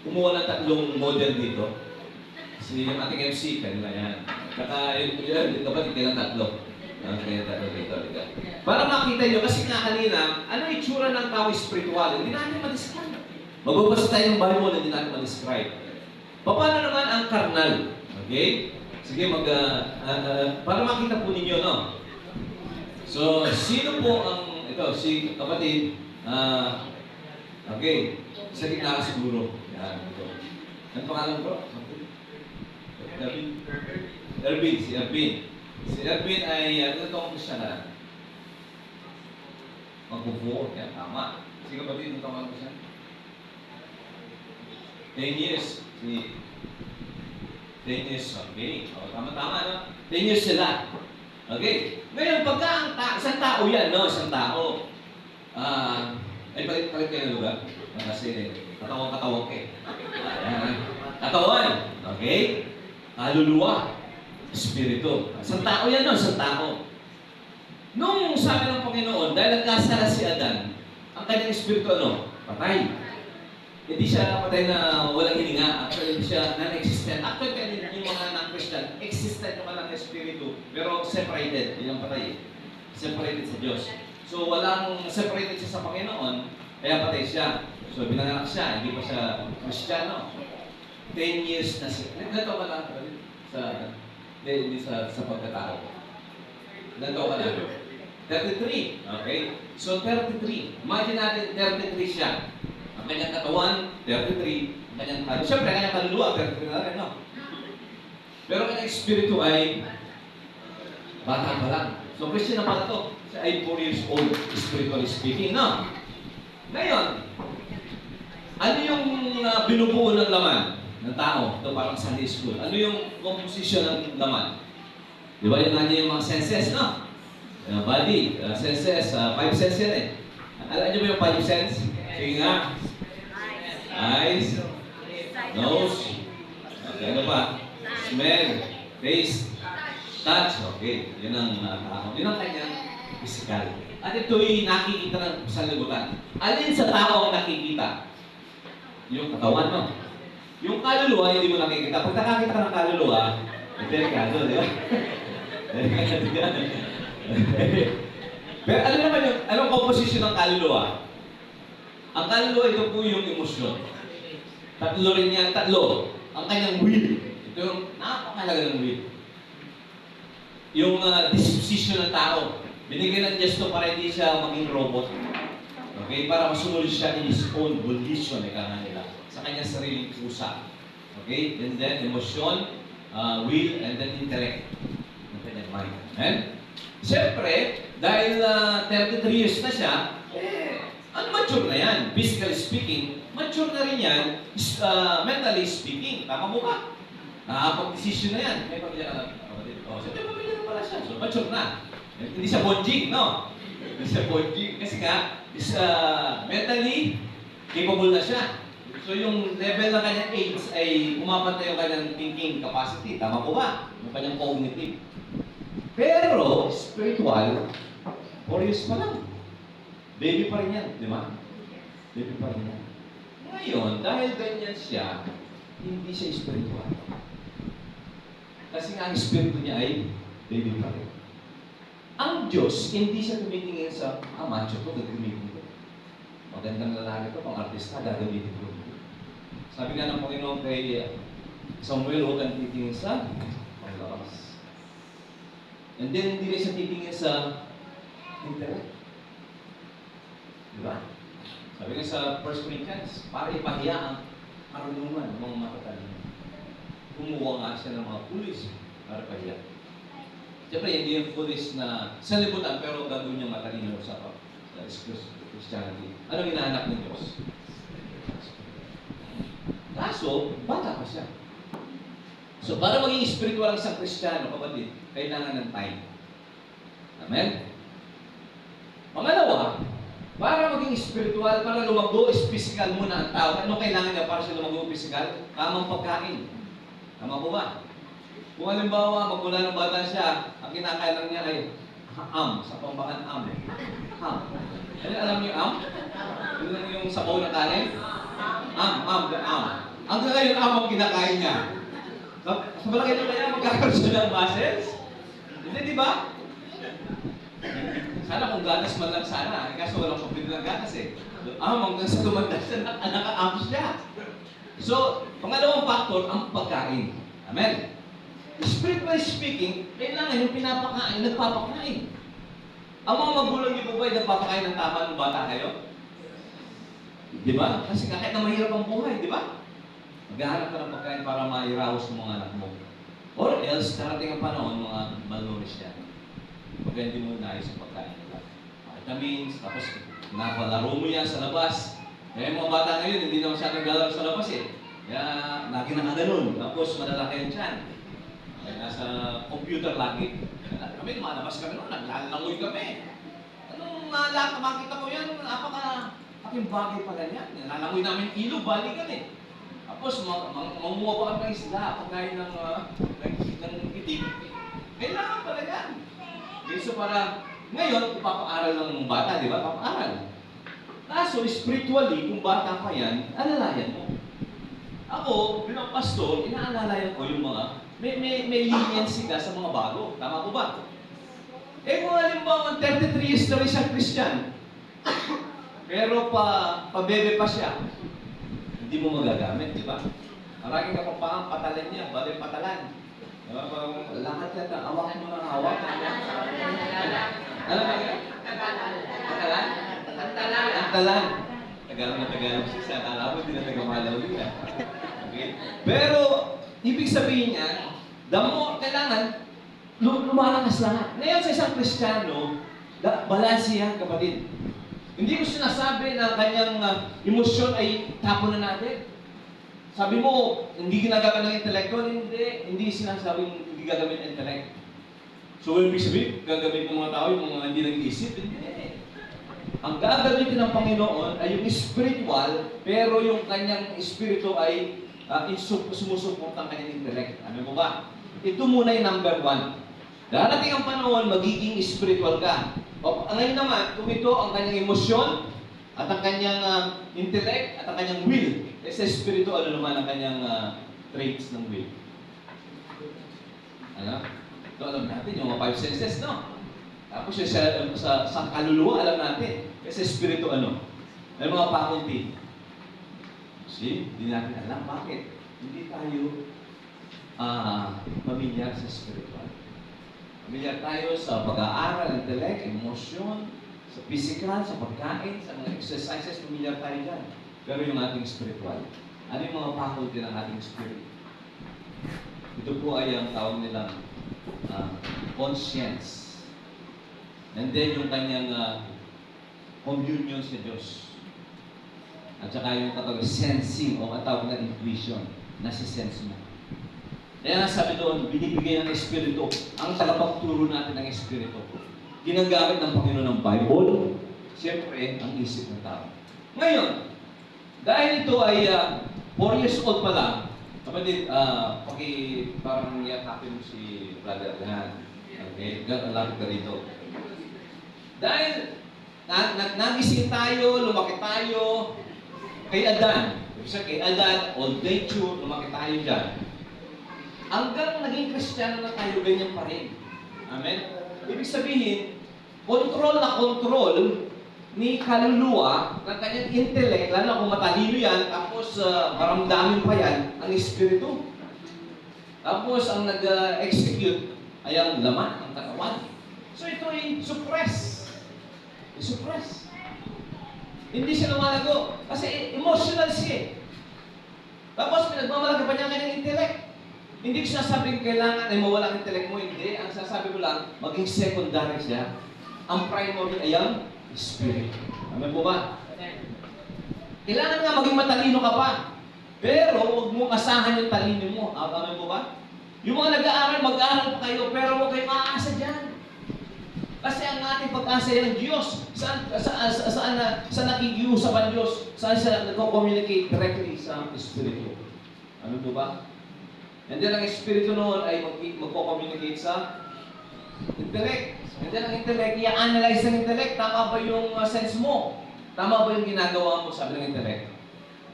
kumuha ng tatlong model dito. Si yung ating MC, kanila yan. Kaka, yun, kapatid kailang tatlo. Kaya tatlo dito. Para makita nyo, kasi nga kanina, ano yung itsura ng tao espiritual? Hindi natin ma-describe. Magbabasa tayo ng Bible, hindi natin ma-describe. Paano naman ang karnal? Okay? Sige, para makita po ninyo, no? So, sino po ang, ito, si kapatid, okay, sa gitna ka siguro. Yan, ito. Ano pangalan ko? Ervin, si Ervin. Si Ervin ay, ano itong siya na? Magbubuo, yan, tama. Si kapatid, ito ko siya. 10 years. 10 years, okay. O, tama-tama, no? 10 years sila. Okay. Ngayon, pagka isang tao yan, no? Isang tao. Ay, palit kayo ng lugar. Kasi, katawang kayo. Katawan. Okay? Kaluluwa. Espiritu. Isang tao yan, no? Isang tao. Nung sabi ng Panginoon, dahil nagkasala si Adan, ang kanyang espiritu, ano? Patay. Hindi siya patay na walang hininga. Actually, hindi siya non-existent. Actually, yung mga non-Christian, existent yung kanilang espiritu, pero separated. Yun ang patay. Separated sa Diyos. So, walang separated siya sa Panginoon, kaya patay siya. So, binanganak siya. Hindi pa siya Kristiyano. 10 years na siya. Nagkataw ka na hindi sa pagkatao. Nagkataw ka na. 33. Okay? So, 33. Imagine natin, 33 siya. Ang kanyang katawan, 33. Ang kanyang kaluluwa. Siyempre, ang kanyang kaluluwa, 33 na rin, no? Pero ang kanyang espiritu ay bata pa lang. So, Christian na pala ito. Siya ay 4 years old, spiritually speaking, no? Ngayon, ano yung binubuo ng laman ng tao? Ito parang Sunday school. Ano yung composition ng laman? Di ba yun nandiyan yung mga senses, no? Body, senses, 5 senses yan eh. Alam niyo ba yung 5 senses? Sige nga. Eyes, nose, okay, ano pa? Smell, taste, touch. Okay, yun ang tao. Yun ang kanyang physical. At ito'y nakikita ng sanlibutan. Alin sa tao ang nakikita? Yung katawan, no? Yung kaluluwa, hindi mo nakikita. Pag nakakita ka ng kaluluwa, delikado, di ba? Pero ano naman yung, anong composition ng kaluluwa? Ang kaluluwa, ito po yung emosyon. Tatlo rin yan, tatlo. Ang kanyang will. Ito yung napakalaga ng will. Yung disposition ng tao. Binigyan ng Diyos to para hindi siya maging robot. Okay? Para masunod siya in his own volition, ika nga nila. Sa kanyang sariling pusa. Okay? And then, emosyon, will, and then intellect. Ang kanyang mind. Amen? Siyempre, dahil 33 years na siya, mature na yan. Physically speaking, mature na rin yan. Mentally speaking, tama mo ba? Nakapag-decision na yan. May pamilya ka na. So, may pamilya na pala siya. So, mature na. Hindi siya bonjing, no? Hindi siya bonjing. Kasi nga, mentally capable na siya. So, yung level ng kanyang age ay umapat na yung kanyang thinking capacity. Tama po ba? Yung kanyang cognitive. Pero, spiritual, 4 years pa lang. Baby pa rin yan, di ba? Baby pa rin yan. Ngayon, dahil ganyan siya, hindi siya spiritual. Kasi nga ang espiritu niya ay baby pa rin. Ang Diyos, hindi siya tumitingin sa, macho to, gagamitin ko. Magandang lalaki to, pang artista, gagamitin ko. Sabi nga ng Panginoon kay Samuel, huwag kang titingin sa panglakas. And then, hindi rin siya titingin sa intellect. Diba? Sabi nga sa 1 Corinthians, para ipahiya ang karunungan ng mga matatalino. Kumuha nga siya ng mga pulis para ipahiya. Siyempre, hindi yung pulis na salibutan, pero gagawin niyang matalino sa That is Christianity. Anong hinahanap ng Diyos? Kaso, bata pa siya. So, para maging spiritual ang isang Kristiyano, kapatid, kailangan ng time. Amen? Pangalawa, para maging spiritual, para lumago, is physical muna ang tao. Ano kailangan niya para siya lumago physical? Tamang pagkain. Tama po ba? Kung halimbawa, magmula ng bata siya, ang kinakain lang niya ay sa pambahan ham. Alam niyo am? Yung sabaw na kanin? Am. Hanggang ngayon, ang kinakain niya. Sa palagay nyo kaya, magkakaroon siya ng muscles? Hindi, di ba? Sana kung gatas man lang sana. Kaso walang pabili ng gatas eh. Hanggang sa tumanda siya, naka-am siya. So, pangalawang factor, ang pagkain. Amen? Spiritually speaking, kailangan yung pinapakain, nagpapakain. Ang mga magulang niyo po ba ay nagpapakain ng tama ng bata kayo? Di ba? Kasi kahit na mahirap ang buhay, di ba? Maghahanap ka ng pagkain para mairaos ng mga anak mo. Or else, darating ang panahon, mga malnourished yan. Pagka hindi mo nais ang pagkain nila. Vitamins, tapos napalaro mo yan sa labas. Kaya mga bata ngayon, hindi na masyadong galaro sa labas eh. Kaya lagi nakaganon. Tapos malalaki yan dyan. Kaya nasa computer lagi. Kami, lumalabas kami noon, naglalangoy kami. Anong makita ko yan? Aking bagay pala yan. Nalalangoy namin ilog, balikan eh. Tapos, manguha pa kami ng isla, pagkain ng itim. Kailangan pala yan. Okay, so para, ngayon, ipapaaral ng bata, di ba? Papaaral. Kaso, spiritually, kung bata pa yan, alalayan mo. Ako, bilang pastor, inaalalayan ko yung mga, may leniency ka sa mga bago. Tama po ba? Eh kung halimbawa, 33 years na rin siya Christian, pero pabebe pa siya, hindi mo magagamit, di ba? Maraming kapapang patalan niya, bali patalan. Lahat yan, awakin mo ng awakan niya. Ano ba yan? Patalan? Patalan. Tagalog na Tagalog siya. Akala mo, hindi na tagamalaw niya. Okay? Pero, ibig sabihin niya, damo, kailangan, lumalakas lahat. Ngayon sa isang Kristiyano, balanse yan, kapatid. Hindi ko sinasabi na kanyang emosyon ay tapon na natin. Sabi mo, hindi ginagamit ng intelektual, hindi sinasabing hindi gagamit ng intellect. So, ibig sabihin, gagamit ng mga tao yung mga hindi nag-iisip, hindi. Ang gagamitin ng Panginoon ay yung spiritual, pero yung kanyang espiritu ay sumusuporta ang kanyang intellect. Ano mo ba? Ito muna yung number one. Darating ang panahon, magiging spiritual ka. O, ngayon naman, kung ito ang kanyang emosyon, at ang kanyang intellect, at ang kanyang will, eh sa espiritu, ano naman ang kanyang traits ng will? Ano? Ito alam natin, yung mga 5 senses, no? Tapos yung sa kaluluwa, alam natin. Kasi espiritu, ano? May mga faculty. See? Hindi natin alam. Bakit? Hindi tayo pamilyar sa spiritual. Pamilyar tayo sa pag-aaral, intellect, emosyon, sa physical, sa pagkain, sa mga exercises, pamilyar tayo dyan. Pero yung ating spiritual, ano yung mga faculty ng ating spirit? Ito po ay ang tawag nilang conscience. And then yung kanyang communion sa Diyos. At saka yung katawag sensing o katawag na intuition, nasi-sense mo. Kaya nga sabi doon, binibigay ng Espiritu, ang tagapagturo natin ng Espiritu. Ginagamit ng Panginoon ng Bible, siyempre, ang isip ng tao. Ngayon, dahil ito ay 4 years old pa lang, kapatid, parang yakapin mo si Brother Lehan. Okay, lalapit ka dito. Dahil nagising tayo, lumaki tayo kay Adan. Kay Adan, old nature, lumaki tayo dyan. Hanggang naging Kristiyano na tayo, ganyan pa rin. Amen? Ibig sabihin, control na control ni kaluluwa ng kanyang intellect, lalo kung matalino yan, tapos maramdamin pa yan, ang espiritu. Tapos ang nag-execute ay ang laman, ang katawan. So ito ay suppress. I-suppress. Hindi siya lumalago. Kasi emotional siya eh. Tapos pinagmamalaki pa niya ang kanyang intellect. Hindi ko sinasabing kailangan ay mawala ang intellect mo. Hindi. Ang sasabi ko lang, maging secondary siya. Ang primary ay ang Spirit. Amen po ba? Kailangan nga maging matalino ka pa. Pero huwag mo asahan yung talino mo. Amen po ba? Yung mga nag-aaral, mag-aaral pa kayo, pero huwag kayong aasa dyan. Kasi ang ating pag-asa ay ang Diyos. Saan nakikiusap ang Diyos? Saan siya nag-communicate directly sa Espiritu? Ano po ba? And then ang Espiritu noon ay magko-communicate sa intellect. And then ang intellect, i-analyze ng intellect. Tama ba yung sense mo? Tama ba yung ginagawa mo? Sabi ng intellect.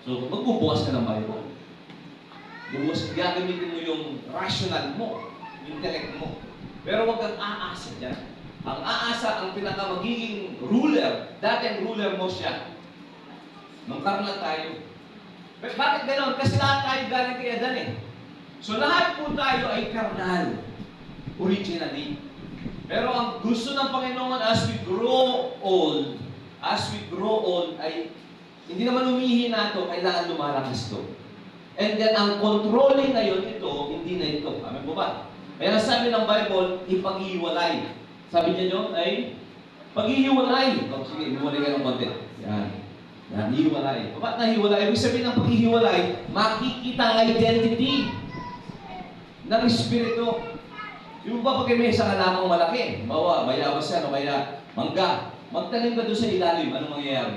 So, magbubukas ka ng Bible. Gagamitin mo yung rational mo, yung intellect mo. Pero huwag kang aasa dyan. Ang aasa, ang magiging ruler, dati ang ruler mo siya. Nung karnal tayo. Bakit ganoon? Kasi lahat tayo galing kay Adan eh. So lahat po tayo ay karnal. Originally. Pero ang gusto ng Panginoon as we grow old, ay hindi naman umihi na ito, kailangan lumalakas ito. And then ang controlling ngayon ito, hindi na ito. Amen po ba? Kaya sabi ng Bible, ipag-iwalay. Sabi niya nyo ay pag-ihiwalay. Oh, sige, hiwalay ka ng konti. Yan. Yan, hiwalay. Ba't nahiwalay? Ibig sabihin ng pag-ihiwalay, makikita ang identity ng Espiritu. Yung ba pag may isang alamang malaki, bawa, bayabas yan o kaya mangga, magtanim ka doon sa ilalim, anong mangyayari?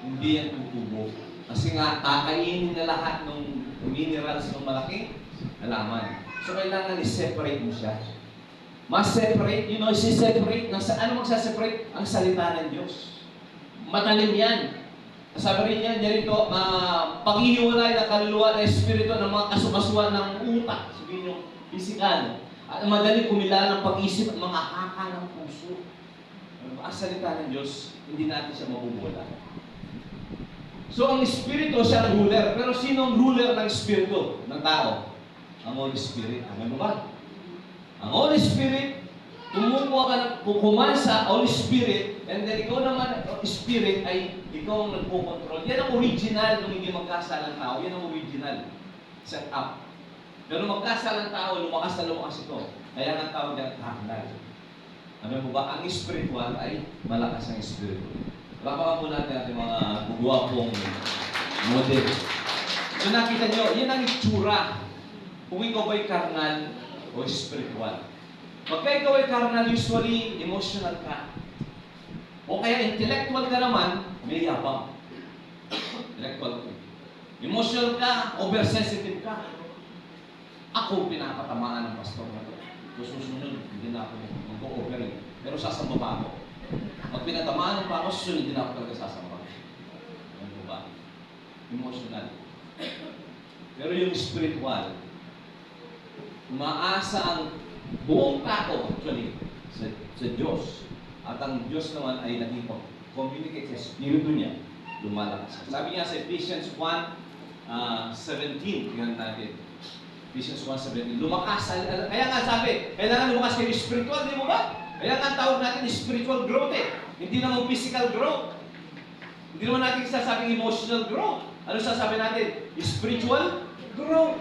Hindi yan tutubo. Kasi nga, kakainin na lahat ng minerals ng malaki halaman. So, kailangan i-separate mo siya. Mas-separate, isi-separate. Ano magsaseparate? Ang salita ng Diyos. Matalim yan. Sabi rin niya dito, paghihiwalay ng kaluluwa ng Espiritu ng mga kasukasuan ng utak. Sabihin yung physical. At madali kumilala ng pag-isip at mga haka ng puso. Ang salita ng Diyos, hindi natin siya mabubola. So, ang Espiritu siya ang ruler. Pero sino ang ruler ng Espiritu ng tao? Ang Holy Spirit. Amen ba? Ang Holy Spirit, kukuman sa Holy Spirit, and then ikaw naman, Spirit, ay ikaw ang nagpo-control. Yan ang original nung hindi magkasalang tao. Yan ang original set up. Pero magkasalang tao, lumakas na lumakas ito. Kaya ang tawag niya, carnal. Alam mo ba, ang spiritual ay malakas ang Espiritu. Papakan po natin ating mga guguwapong model. So nakita nyo, yan ang itsura. Kung ikaw ba'y carnal, o spiritual. Pagka ikaw ay carnal, usually, emotional ka. O kaya intellectual ka naman, may yapang. Intellectual ka. Emotional ka, oversensitive ka. Ako pinapatamaan ng pastor na ito. Susunod, hindi na ako mag-ooperate. Pero sasamba pa ako. Pag pinatamaan pa ako, susunod, hindi na ako talaga sasamba. Ano ba? Emotional. Pero yung spiritual, umaasa ang buong tao actually sa Diyos. At ang Diyos naman ay nakipag-communicate sa Espiritu niya, lumalakas. Sabi niya sa Ephesians 1:17, tingnan natin. Ephesians 1:17, lumakas. Kaya nga sabi, kailangan lumakas kayo spiritual, di mo ba? Kaya nga tawag natin spiritual growth eh. Hindi naman physical growth. Hindi naman natin sasabing emotional growth. Ano sasabi natin? Spiritual growth.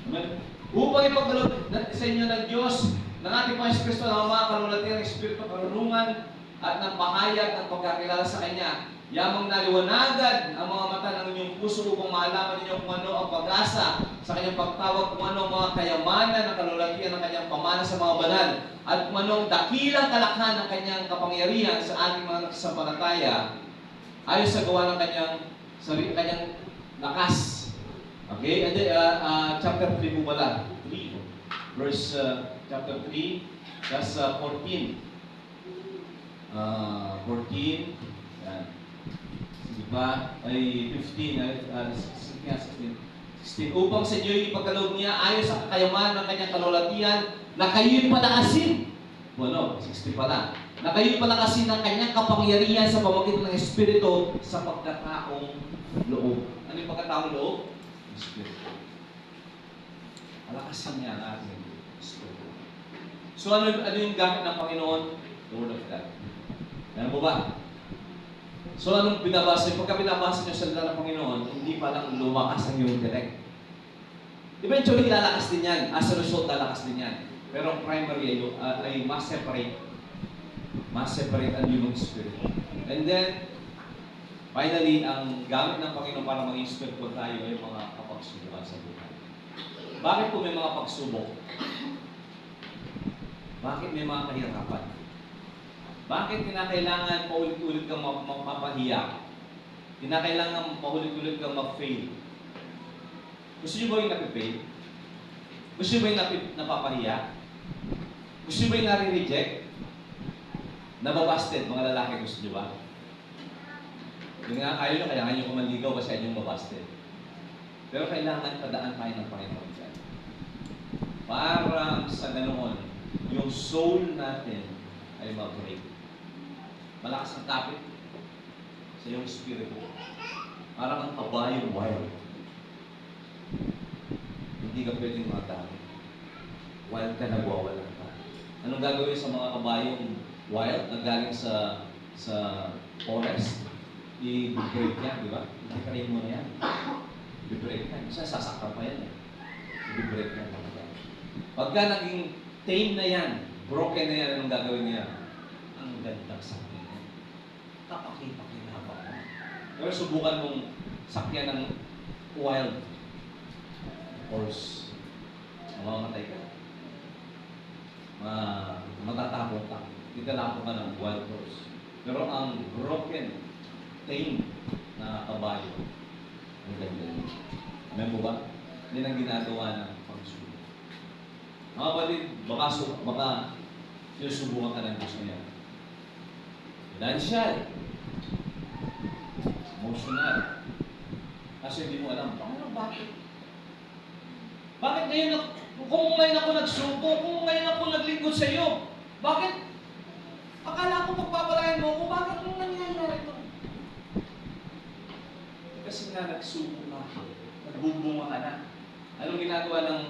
Amen. Upang ipagdalo sa inyo ng Diyos, ng ating Panginoon Kristo na mga kalulatian ng Espiritu, karunungan at ng pahayag at pagkakilala sa Kanya. Yamang naliwanagan ang mga mata ng inyong puso upang maalaman ninyo kung ano ang pag-asa sa Kanyang pagtawag, kung ano ang mga kayamanan ng kalulatian ng Kanyang pamana sa mga banal, at kung ano ang dakilang kalakhan ng Kanyang kapangyarihan sa ating mga nagsasampalataya, ayon sa gawa ng Kanyang lakas. Okay, and then, chapter 3 po pala. 3, verse, chapter 3, that's 14. 14, yan. Diba? Ay 15, 16. Upang sa inyo ipagkaloob niya ayon sa kakayaman ng kanyang kalulatian na kayo'y palakasin. Ano? 60 pala. Na kayo'y palakasin ng kanyang kapangyarihan sa pamamagitan ng Espiritu sa pagkataong loob. Ano yung pagkataong loob? Espiritu. Alakasan niya ang ating Espiritu. So ano yung gamit ng Panginoon? The Word of God. Ano mo ba? So anong binabasa? Pagka binabasa niyo sa salita ng Panginoon, hindi pa lang lumakas ang iyong intellect. Eventually, lalakas din yan. As a result, lalakas din yan. Pero ang primary ay mas separate. Ma-separate ang limang spirit. And then, finally, ang gamit ng Panginoon para maging spiritual tayo ay mga kapagsubukan sa buhay. Bakit po may mga pagsubok? Bakit may mga kahirapan? Bakit kinakailangan paulit-ulit kang mapahiya? Kinakailangan paulit-ulit kang mag-fail? Gusto niyo ba yung napipail? Gusto niyo ba yung napapahiya? Gusto niyo ba yung nare-reject? Nababasted, mga lalaki, gusto niyo ba? Yung nga, ayaw nyo, kailangan nyo kumanligaw kasi ayaw nyo mabasted. Pero kailangan padaan tayo ng Panginoon dyan. Para sa ganoon, yung soul natin ay mag-break. Malakas ang kapit sa iyong spirito. Parang ang kabayong wild. Hindi ka pwedeng magdami. Wild ka, nagwawala ka. Anong gagawin sa mga kabayong wild na galing sa forest? I-break yan, di ba? Nakikarin mo na yan. I-break yan. Kasi sasaktan pa yan eh. I-break yan. Pagka naging tame na yan, broken na yan, anong gagawin niya? Ang gandang sakyan yan. Kapaki-pakinabang mo. Pero subukan mong sakyan ng wild horse. Mamamatay ka. Matatapon ka. Italapon ka ng wild horse. Pero ang broken, tame na kabayo, ang ganda. Amen mo ba? Yan ang ginagawa ng pagsubo. Mga kapatid, baka sinusubukan ka ng gusto niya. Financial, emotional. Kasi hindi mo alam, bakit? Bakit ngayon, kung ngayon ako nagsubo, kung ngayon ako naglingkod sa iyo, bakit? Akala ko pagpapalain mo ko, bakit nung nangyayari ito? Kasi nga nagsubo na, nagbubunga ka na. Anong ginagawa ng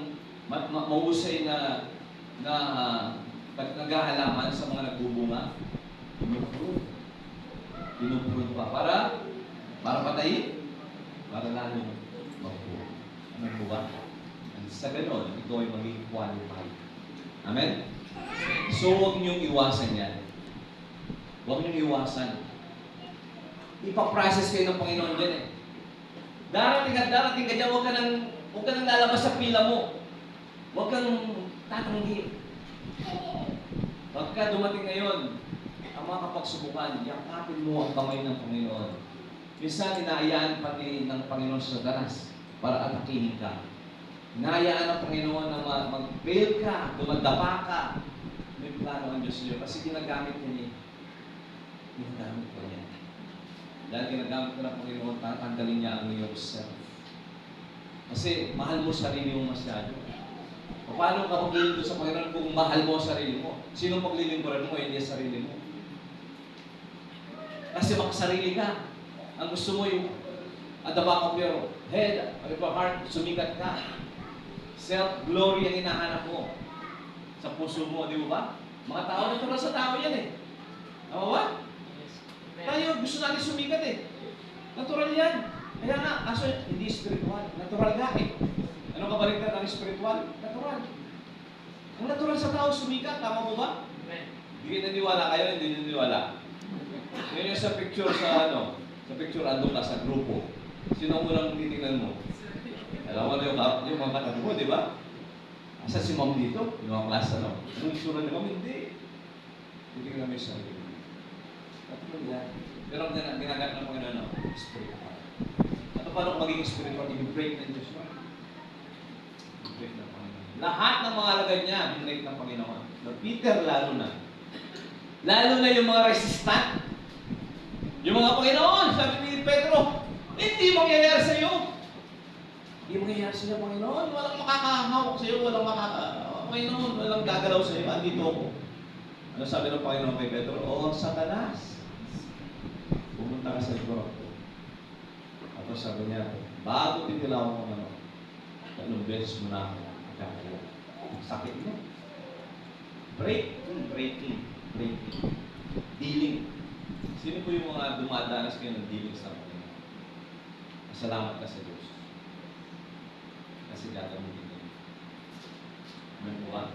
mahusay na naghahalaman sa mga nagbubunga? Pinuprune pa. Para patayin? Para lalo magbuo. Anong buwa? Sa ganon, ito ay maging qualified. Amen? So, huwag niyong iwasan yan. Huwag niyong iwasan. Ipaprocess kayo ng Panginoon dyan eh. Darating ka dyan, huwag ka nang lalabas sa pila mo. Huwag kang tatanggi. Pagka dumating ngayon, ang mga kapagsubukan, yakapin mo ang kamay ng Panginoon. Minsan, inaayaan pati ng Panginoon sa Satanas para atakihin ka. Inaayaan ng Panginoon na mag-fail ka, dumadapa ka. May plano ang Diyos niyo kasi ginagamit niya. Ginagamit ko niya. Dahil ginagamit ko ng Panginoon, tatanggalin niya ang iyong self. Kasi mahal mo sarili mo masyado. Paano ka maglilingkod sa Panginoon kung mahal mo sarili mo? Sino maglilingkuran mo, hindi sarili mo? Kasi makasarili ka. Ang gusto mo yung at the back of your head, of your heart, sumikat ka. Self-glory ang hinahanap mo sa puso mo, di ba? Mga tao, natural sa tao yan eh. Tama ba? Tayo, gusto natin sumikat eh. Natural yan. Kaya nga, kaso hindi spiritual. Natural nga eh. Anong kabaliktad ng spiritual? Natural. Ang natural sa tao sumikat, tama mo ba? Hindi naniwala kayo, hindi naniwala. Ngayon sa picture sa picture andun ka sa grupo. Sino ang unang titingnan mo? Alam mo na yung mga katabi mo, di ba? Asa si mom dito? Yung mga class, Anong isura ni mom? Hindi. Titingnan mo yung sarili. Pero ang ginagamit ng Panginoon, spiritual. At paano kung magiging spiritual? I-break ng Diyos mo. I-break ng Panginoon. Lahat ng mga alagad niya, i-break ng Panginoon. Peter, lalo na. Lalo na yung mga resistant. Yung mga Panginoon, sabi ni Pedro, hindi mangyayari sa iyo. Hindi mangyayari sa iyo, Panginoon. Walang makakahawak sa iyo, Panginoon, walang gagalaw sa iyo. Andito ako. Ano sabi ng Panginoon kay Pedro? O, Satanas, pumunta ka sa libro ko. Tapos sabi niya, bago tinilaw ko anong beses mo na ako nakakala. Sakit mo. Breaking. Dealing. Sino po yung mga dumadanas kayo ng dealing sa Panginoon? Masalamat ka sa Diyos. Kasi gagamitin niya. Amen po ba?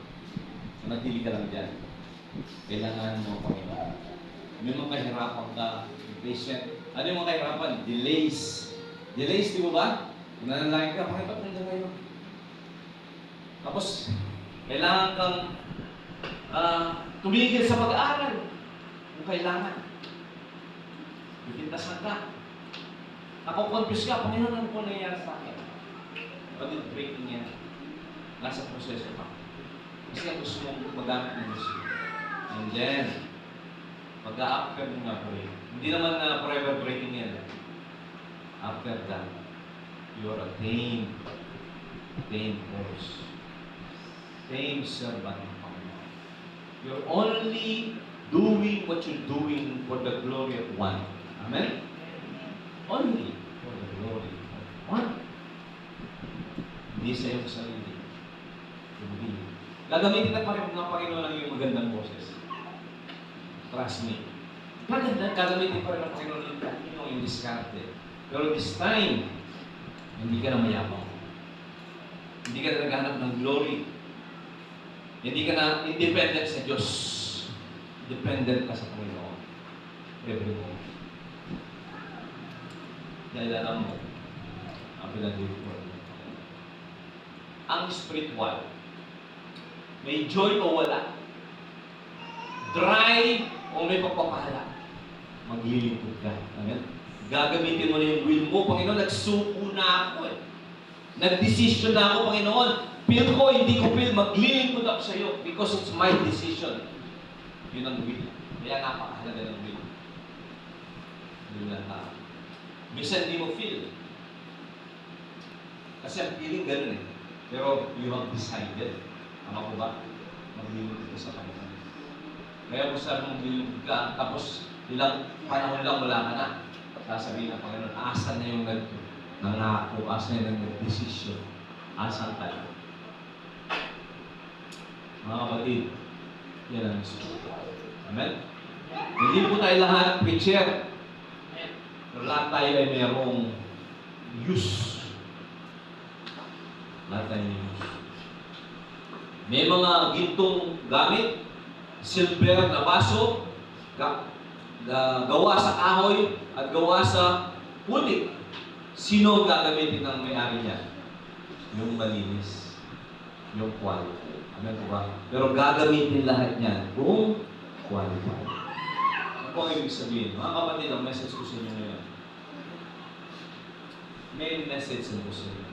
So, nagdili ka lang dyan. Kailangan mo, Panginoon. May mga kahirapan ka, patient. Ano yung mga kahirapan? Delays. Delays, di ba ba? Kung nanalangin ka, bakit ba't nandiyan kayo? Tapos, kailangan kang tumigil sa pag-aaral. Kung kailangan. Bipintasan ka. Ako-confuse ka, Panginoon, ano po nangyayari sa akin? Kapatid, breaking yan. Nasa proseso pa. Kasi ang gusto mong magamit ng Diyos. And then, pag-a-after mo nga break. Hindi naman na forever breaking yan. After that, you are a tame horse. Tame servant ng Panginoon. You're only doing what you're doing for the glory of one. Amen? Only for the glory of one. Hindi sa iyong sarili. Hindi. Gagamitin na pa rin ng Panginoon ang iyong magandang boses. Trust me. Gagamitin pa rin ng Panginoon yung diskarte. Pero this time, hindi ka na mayabang. Hindi ka na naghahanap ng glory. Hindi ka na independent sa Diyos. Dependent ka sa Panginoon. Every moment. Dahil alam mo, ang pinag-ibig mo. Ang spiritual, may joy o wala, dry o may pagpapahala, maglilingkod ka. Amen? Gagamitin mo na yung will mo. Panginoon, nagsuko na ako eh. Nagdesisyon na ako, Panginoon. Feel ko, hindi ko feel, maglilingkod ako sa iyo because it's my decision. Yun ang will. Kaya napakahalaga ng will. Yun lang tao. Minsan hindi mo feel. Kasi ang feeling ganun eh. Pero you have decided. Tama ko ba? Maglilingkod ka sa Panginoon. Kaya kung sabi mong maglilingkod ka, tapos ilang panahon lang wala ka na. Sasabihin ng Panginoon, asan na yung nangako, asan na yung nag-desisyon, asan ka na. Mga kapatid, yan ang gusto. Amen? Hindi po tayo lahat preacher. Pero lahat tayo ay mayroong use. Lahat tayo may use. May mga gintong gamit, silver na baso, gawa sa kahoy at gawa sa putik. Sino ang gagamitin ng may-ari niya? Yung malinis. Yung quality. Amen po ba? Pero gagamitin lahat niyan kung qualified. Ano po ang ibig sabihin? Mga kapatid, ang message ko sa inyo ngayon. May message ko sa inyo.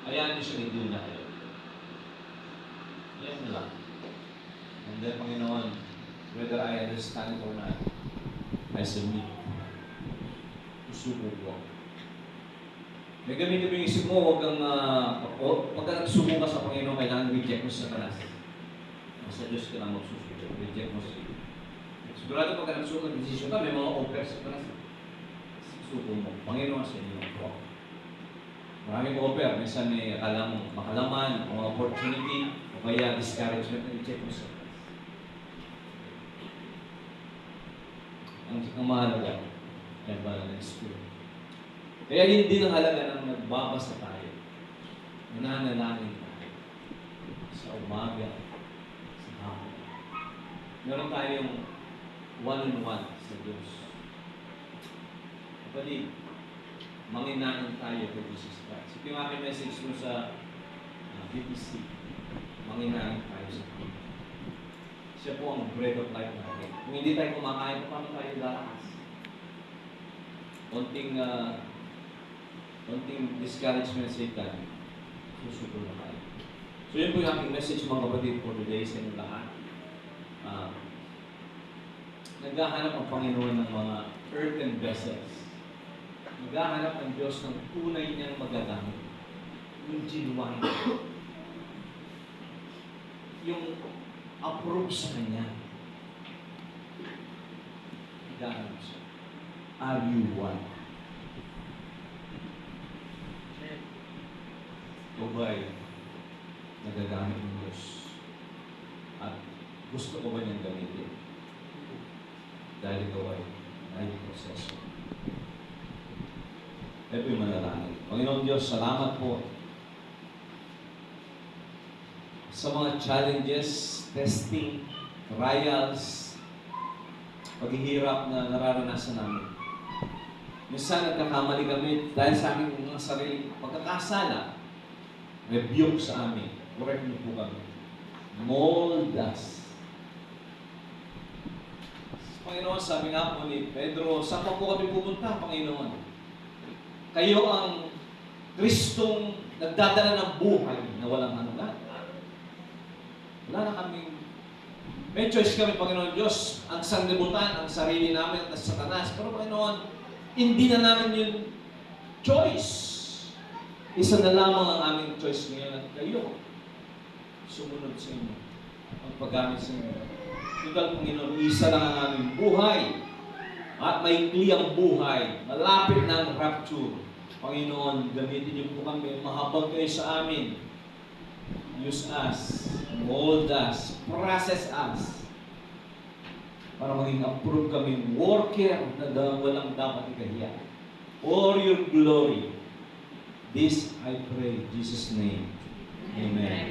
Hayaan niyo siya, hindi niya kayo. Yan lang. And then, Panginoon, whether I understand or not, I submit. Susuko ko. May gamitin mo yung isip mo, huwag kang, pagka nagsuko ka sa Panginoon, kailangan reject mo sa Satanas. Sa Diyos ka lang magsusuko. Reject mo sa iyo. Sigurado pagka nagsuko ng desisyon ka, may mga offers sa Satanas. Suko mo. Panginoon sa inyo. Maraming offer. Minsan may akala mo makalaman, o opportunity, o kaya discouragement na reject mo sa Satanas. Ang mahalaga, yan ba ng Spirit. Kaya hindi ng halaga nang nagbabasa tayo, nananalangin tayo sa umaga, sa hapon. Meron tayong one-on-one sa Diyos. Kapatid, manginain tayo kay Jesus Christ. Ito yung aking message mo sa BPC. Manginain tayo sa Diyos. Siya po ang bread of life natin. Kung hindi tayo kumakain, paano tayo lalakas? Konting discouragement sa itan, susuko na tayo. So yun po yung aking message mga kapatid for today sa inyo lahat. Naghahanap ang Panginoon ng mga earthen vessels. Naghahanap ang Diyos ng tunay niyang magagamit. Yung genuine. Yung approve sa Kanya. Naghahanap siya. Are you one? Ikaw ba ay nagagamit ng Diyos? At gusto ko ba niyang gamitin? Dahil ikaw ay proseso. Ito yung manalangin. Panginoon Diyos, salamat po sa mga challenges, testing, trials, paghihirap na nararanasan namin. Minsan nagkakamali kami dahil sa aming mga sariling pagkakasala. Rebuke sa amin. Correct niyo po kami. Mold us. Panginoon, sabi nga po ni Pedro, saan pa po kami pupunta, Panginoon? Kayo ang Kristong nagdadala ng buhay na walang hanggan. Wala na kaming may choice kami, Panginoon Diyos, ang sanglibutan, ang sarili namin at sa Satanas. Pero Panginoon, hindi na namin yung choice. Isa na lamang ang aming choice ngayon at kayo. Sumunod sa inyo. Ang paggamit sa inyo. Tutal, Panginoon, isa lang ang aming buhay. At maikli ang buhay. Malapit na ang rapture. Panginoon, gamitin niyo po kami. Mahabag kayo sa amin. Use us. Mold us. Process us. Para maging approved kaming worker na walang dapat ikahiya. For your glory. This I pray in Jesus' name. Amen.